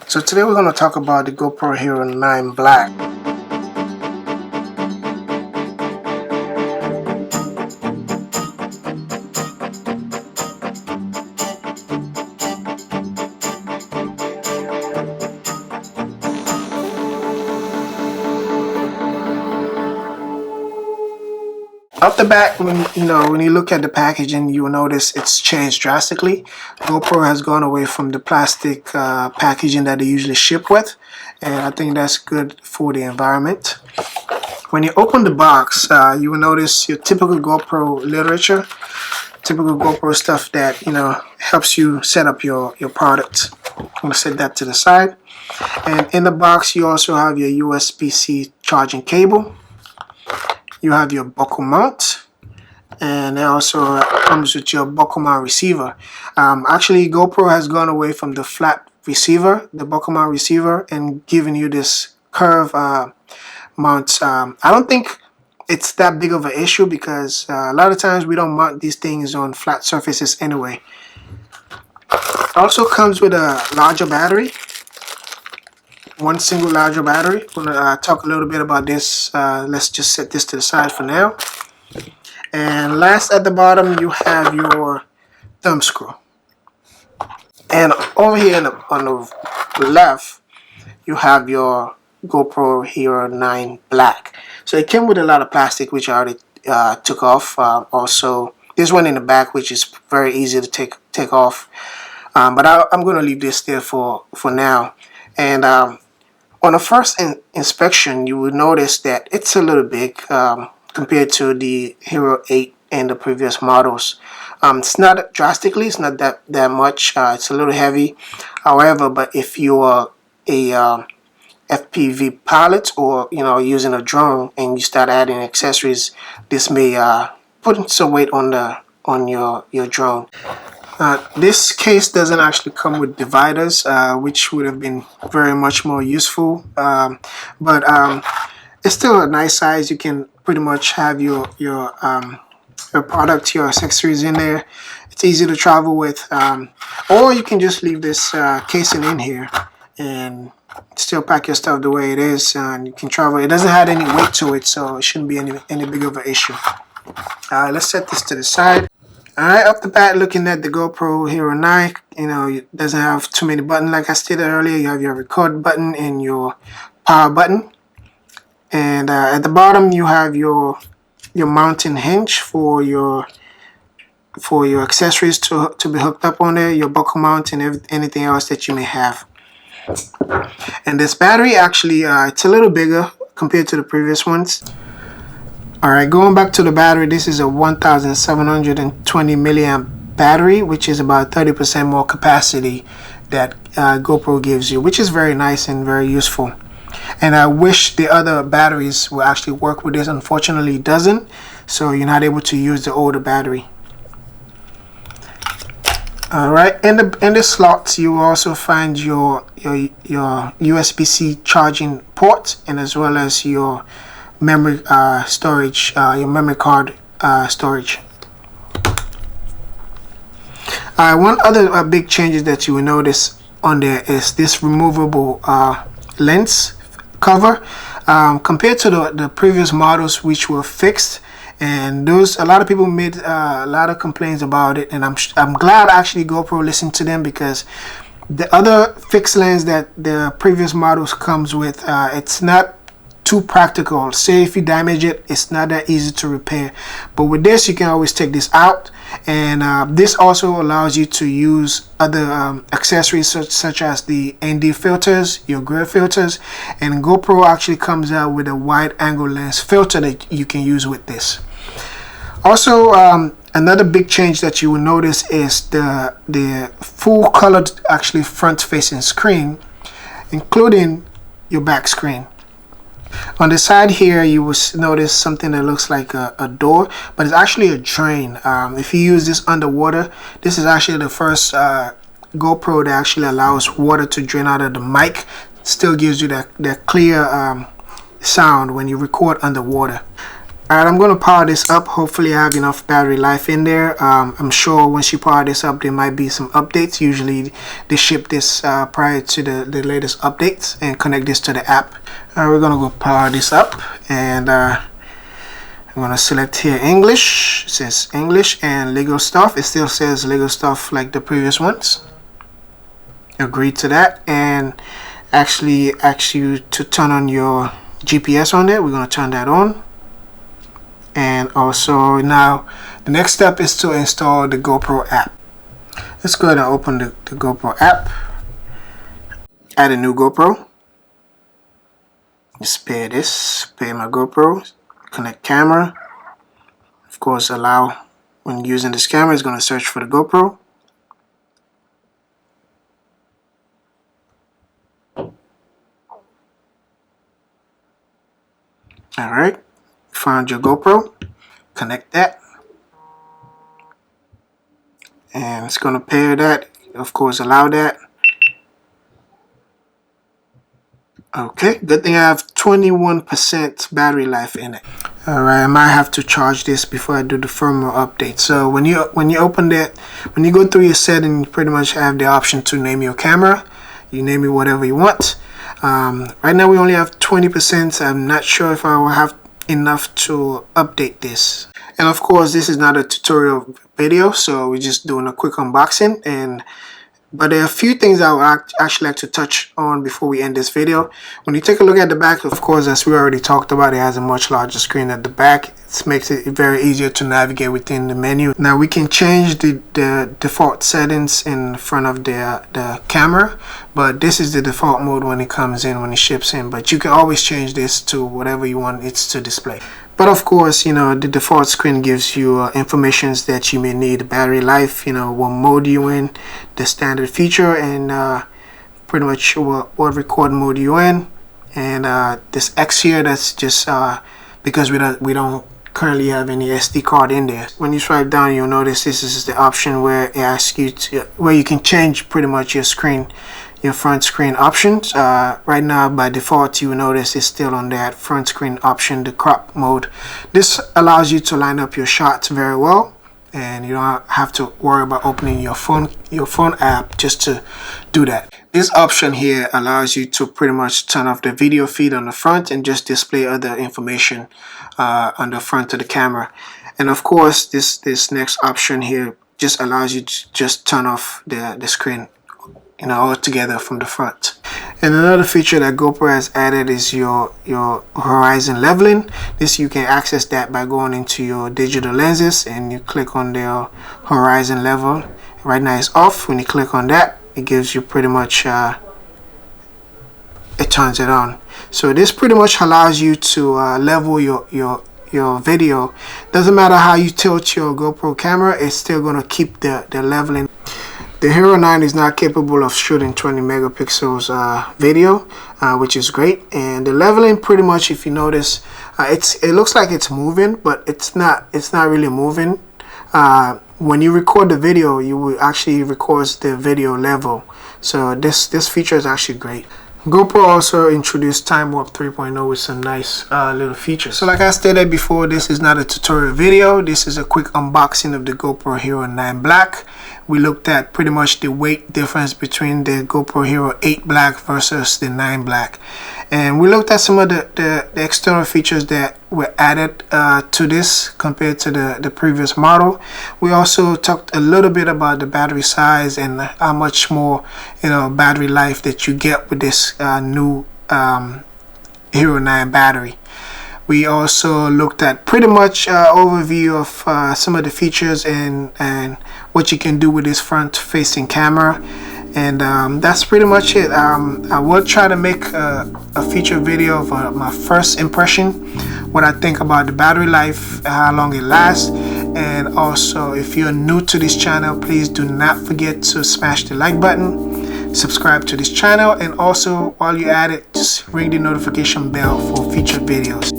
So today we're going to talk about the GoPro Hero 9 Black. Off the bat, when you look at the packaging, you will notice it's changed drastically. GoPro has gone away from the plastic packaging that they usually ship with, and I think that's good for the environment. When you open the box, you will notice your typical GoPro literature, typical GoPro stuff that helps you set up your product. I'm going to set that to the side. And in the box, you also have your USB-C charging cable. You have your buckle mount, and it also comes with your buckle mount receiver. Actually, GoPro has gone away from the flat receiver, the buckle mount receiver, and giving you this curve mount. I don't think it's that big of an issue because a lot of times we don't mount these things on flat surfaces anyway. It also comes with a larger battery. One single larger battery. I'm going to talk a little bit about this. Let's just set this to the side for now. And last at the bottom, you have your thumb screw. And over here on the left, you have your GoPro Hero 9 Black. So it came with a lot of plastic, which I already took off. Also, this one in the back, which is very easy to take off. But I'm going to leave this there for now. And on the first inspection, you will notice that it's a little big compared to the Hero 8 and the previous models. It's not drastically, it's not that much. It's a little heavy. However, but if you are a FPV pilot or using a drone and you start adding accessories, this may put some weight on your drone. This case doesn't actually come with dividers, which would have been very much more useful, but it's still a nice size. You can pretty much have your product, your accessories in there. It's easy to travel with, or you can just leave this casing in here and still pack your stuff the way it is, and you can travel. It doesn't have any weight to it, so it shouldn't be any big of an issue. Let's set this to the side. Alright, off the bat, looking at the GoPro Hero 9, it doesn't have too many buttons. Like I stated earlier, you have your record button and your power button. And at the bottom, you have your mounting hinge for your accessories to be hooked up on there, your buckle mount, and anything else that you may have. And this battery, actually, it's a little bigger compared to the previous ones. Alright, going back to the battery, this is a 1720 milliamp battery, which is about 30% more capacity that GoPro gives you, which is very nice and very useful. And I wish the other batteries will actually work with this. Unfortunately, it doesn't, so you're not able to use the older battery. Alright, in the slots, you will also find your USB-C charging port, and as well as your memory storage, your memory card storage. One other big changes that you will notice on there is this removable lens cover, compared to the previous models, which were fixed. And a lot of people made a lot of complaints about it, and I'm glad actually GoPro listened to them, because the other fixed lens that the previous models comes with, it's not too practical. Say if you damage it, it's not that easy to repair. But with this, you can always take this out, and this also allows you to use other accessories such as the ND filters, your grid filters, and GoPro actually comes out with a wide angle lens filter that you can use with this. Also, another big change that you will notice is the full colored actually front facing screen, including your back screen. On the side here, you will notice something that looks like a door, but it's actually a drain. If you use this underwater, this is actually the first GoPro that actually allows water to drain out of the mic. Still gives you that clear sound when you record underwater. Alright, I'm going to power this up. Hopefully I have enough battery life in there. I'm sure once you power this up, there might be some updates. Usually they ship this prior to the latest updates and connect this to the app. We're going to go power this up, and I'm going to select here English. It says English and Lego stuff. It still says Lego stuff like the previous ones. Agree to that, and actually ask you to turn on your GPS on there. We're going to turn that on. And also now the next step is to install the GoPro app. Let's go ahead and open the GoPro app. Add a new GoPro. Just pair my GoPro. Connect camera. Of course, allow when using this camera, it's going to search for the GoPro. Alright. Found your GoPro, connect that, and it's going to pair that. Of course, allow that. Okay, good thing I have 21% battery life in it. Alright, I might have to charge this before I do the firmware update. So when you open that, when you go through your setting, you pretty much have the option to name your camera. You name it whatever you want. Right now we only have 20%. I'm not sure if I will have enough to update this. And of course, this is not a tutorial video, so we're just doing a quick unboxing. But there are a few things I would actually like to touch on before we end this video. When you take a look at the back, of course, as we already talked about, it has a much larger screen at the back. It makes it very easier to navigate within the menu. Now we can change the default settings in front of the camera, but this is the default mode when it comes in, when it ships in. But you can always change this to whatever you want it to display. But of course, you know, the default screen gives you informations that you may need: battery life, you know, what mode you're in, the standard feature, and pretty much what record mode you're in. And this X here, that's just because we don't currently have any SD card in there. When you swipe down, you'll notice this is the option where it asks you to, where you can change pretty much your screen, your front screen options. Right now by default, you will notice it's still on that front screen option, the crop mode. This allows you to line up your shots very well, and you don't have to worry about opening your phone app just to do that. This option here allows you to pretty much turn off the video feed on the front and just display other information on the front of the camera. And of course, this next option here just allows you to just turn off the screen, you know, altogether from the front. And another feature that GoPro has added is your horizon leveling. This, you can access that by going into your digital lenses and you click on the horizon level. Right now it's off. When you click on that, it gives you pretty much it turns it on. So this pretty much allows you to level your video. Doesn't matter how you tilt your GoPro camera, it's still going to keep the leveling. The Hero 9 is not capable of shooting 20 megapixels video, which is great. And the leveling, pretty much, if you notice, it looks like it's moving, but it's not really moving. When you record the video, you will actually record the video level. So this feature is actually great. GoPro also introduced TimeWarp 3.0 with some nice little features. So like I stated before, this is not a tutorial video. This is a quick unboxing of the GoPro Hero 9 Black. We looked at pretty much the weight difference between the GoPro Hero 8 Black versus the 9 Black. And we looked at some of the external features that were added to this compared to the previous model. We also talked a little bit about the battery size and how much more, you know, battery life that you get with this new Hero 9 battery. We also looked at pretty much overview of some of the features and what you can do with this front-facing camera. And that's pretty much it. I will try to make a feature video of my first impression, what I think about the battery life, how long it lasts. And also, if you're new to this channel, please do not forget to smash the like button, subscribe to this channel, and also while you're at it, just ring the notification bell for future videos.